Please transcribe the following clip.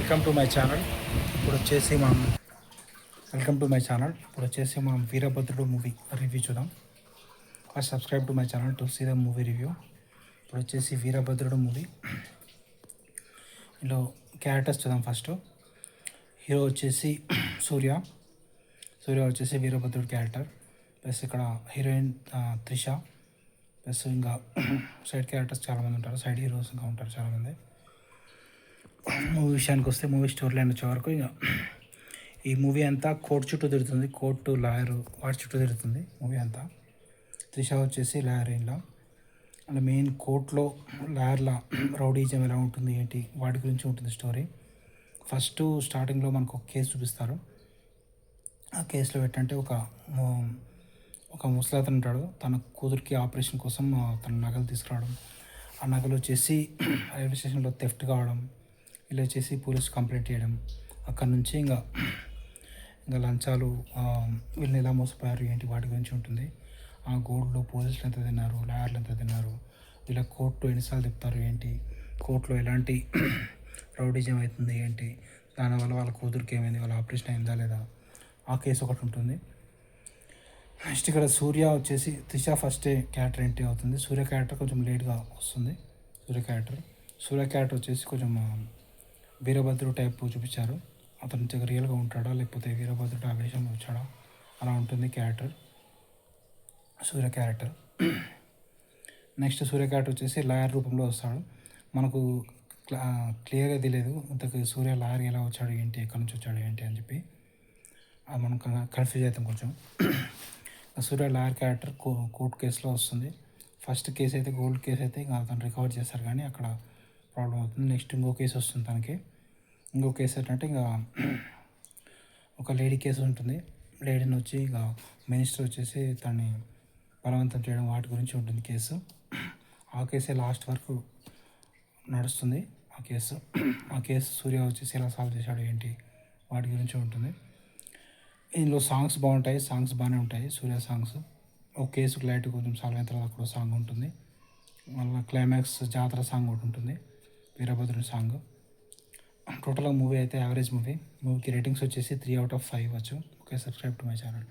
Welcome to my channel. ఇప్పుడు వచ్చేసి మనం వీరభద్రుడు మూవీ రివ్యూ చూద్దాం. First subscribe to my channel to see the movie review. ఇప్పుడు వచ్చేసి వీరభద్రుడు మూవీ. ఇందులో క్యారెక్టర్స్ చూద్దాం. ఫస్ట్ హీరో వచ్చేసి సూర్య వచ్చేసి వీరభద్రుడు క్యారెక్టర్. ప్లస్ ఇక్కడ హీరోయిన్ త్రిష. ప్లస్ ఇంకా సైడ్ క్యారెక్టర్స్ చాలామంది ఉంటారు, సైడ్ హీరోస్ ఇంకా ఉంటారు చాలామంది. మూవీ విషయానికి వస్తే మూవీ స్టోరీ లైన్ వచ్చే వరకు ఇక ఈ మూవీ అంతా కోర్టు చుట్టూ తిరుగుతుంది. కోర్టు లాయరు వాటి చుట్టూ తిరుగుతుంది మూవీ అంతా. త్రిష వచ్చేసి లాయర్. ఇలా అండ్ మెయిన్ కోర్టులో లాయర్ల రౌడీజం ఎలా ఉంటుంది ఏంటి వాటి గురించి ఉంటుంది స్టోరీ. ఫస్ట్ స్టార్టింగ్లో మనకు ఒక కేసు చూపిస్తారు. ఆ కేసులో ఏంటంటే ఒక ముసలాతను ఉంటాడు. తన కూతురికి ఆపరేషన్ కోసం తన నగలు తీసుకురావడం, ఆ నగలు వచ్చేసి రైల్వే స్టేషన్లో థెఫ్ట్ కావడం, ఇలా వచ్చేసి పోలీసు కంప్లైంట్ చేయడం. అక్కడ నుంచి ఇంకా లంచాలు వీళ్ళని ఎలా మోసపోయారు ఏంటి వాటి గురించి ఉంటుంది. ఆ గోల్డ్లో పోలీసులు ఎంత తిన్నారు, లాయర్లు ఎంత తిన్నారు, వీళ్ళ కోర్టు ఎన్నిసార్లు తిప్పుతారు ఏంటి, కోర్టులో ఎలాంటి రౌడీజం అవుతుంది ఏంటి, దానివల్ల వాళ్ళ కూతురికి ఏమైంది, వాళ్ళ ఆపరేషన్ అయిందా లేదా, ఆ కేసు ఒకటి ఉంటుంది. నెక్స్ట్ ఇక్కడ సూర్య వచ్చేసి త్రిష ఫస్టే క్యారెక్టర్ ఎంట్రీ అవుతుంది. సూర్య క్యారెక్టర్ కొంచెం లేట్గా వస్తుంది. సూర్య క్యారెక్టర్ వచ్చేసి కొంచెం వీరభద్రుడు టైప్ చూపించారు. అతను రియల్గా ఉంటాడా లేకపోతే వీరభద్రుడు ఆ వేషంలో వచ్చాడా అలా ఉంటుంది క్యారెక్టర్, సూర్య క్యారెక్టర్. నెక్స్ట్ సూర్య క్యారెక్టర్ వచ్చేసి లాయర్ రూపంలో వస్తాడు. మనకు క్లియర్గా తెలియదు ఇంతకు సూర్య లాయర్ ఎలా వచ్చాడు ఏంటి, ఎక్కడి నుంచి వచ్చాడు ఏంటి అని చెప్పి మనం కన్ఫ్యూజ్ అవుతాం కొంచెం. సూర్య లాయర్ క్యారెక్టర్ కోర్టు కేసులో వస్తుంది. ఫస్ట్ కేసు అయితే గోల్డ్ కేసు అయితే ఇంకా అతను రికవర్ చేస్తారు కానీ అక్కడ ప్రాబ్లం అవుతుంది. నెక్స్ట్ ఇంకో కేసు వస్తుంది తనకి. ఇంకో కేసు ఏంటంటే ఇంకా ఒక లేడీ కేసు ఉంటుంది. లేడీని వచ్చి ఇంకా మినిస్టర్ వచ్చేసి తనని బలవంతం చేయడం వాటి గురించి ఉంటుంది కేసు. ఆ కేసే లాస్ట్ వరకు నడుస్తుంది ఆ కేసు సూర్య వచ్చేసి ఎలా సాల్వ్ చేశాడు ఏంటి వాటి గురించి ఉంటుంది. ఇందులో సాంగ్స్ బాగుంటాయి, సాంగ్స్ బాగానే ఉంటాయి సూర్య సాంగ్స్. ఒక కేసుకు లైట్ కొంచెం సాల్వ్ అయిన తర్వాత కూడా సాంగ్ ఉంటుంది. మళ్ళీ క్లైమాక్స్ జాతర సాంగ్ ఒకటి ఉంటుంది, వీరభద్రుని సాంగ్. టోటల్గా మూవీ అయితే యావరేజ్ మూవీకి రేటింగ్స్ వచ్చేసి 3/5 ఇవ్వచ్చు. Okay, subscribe to my channel.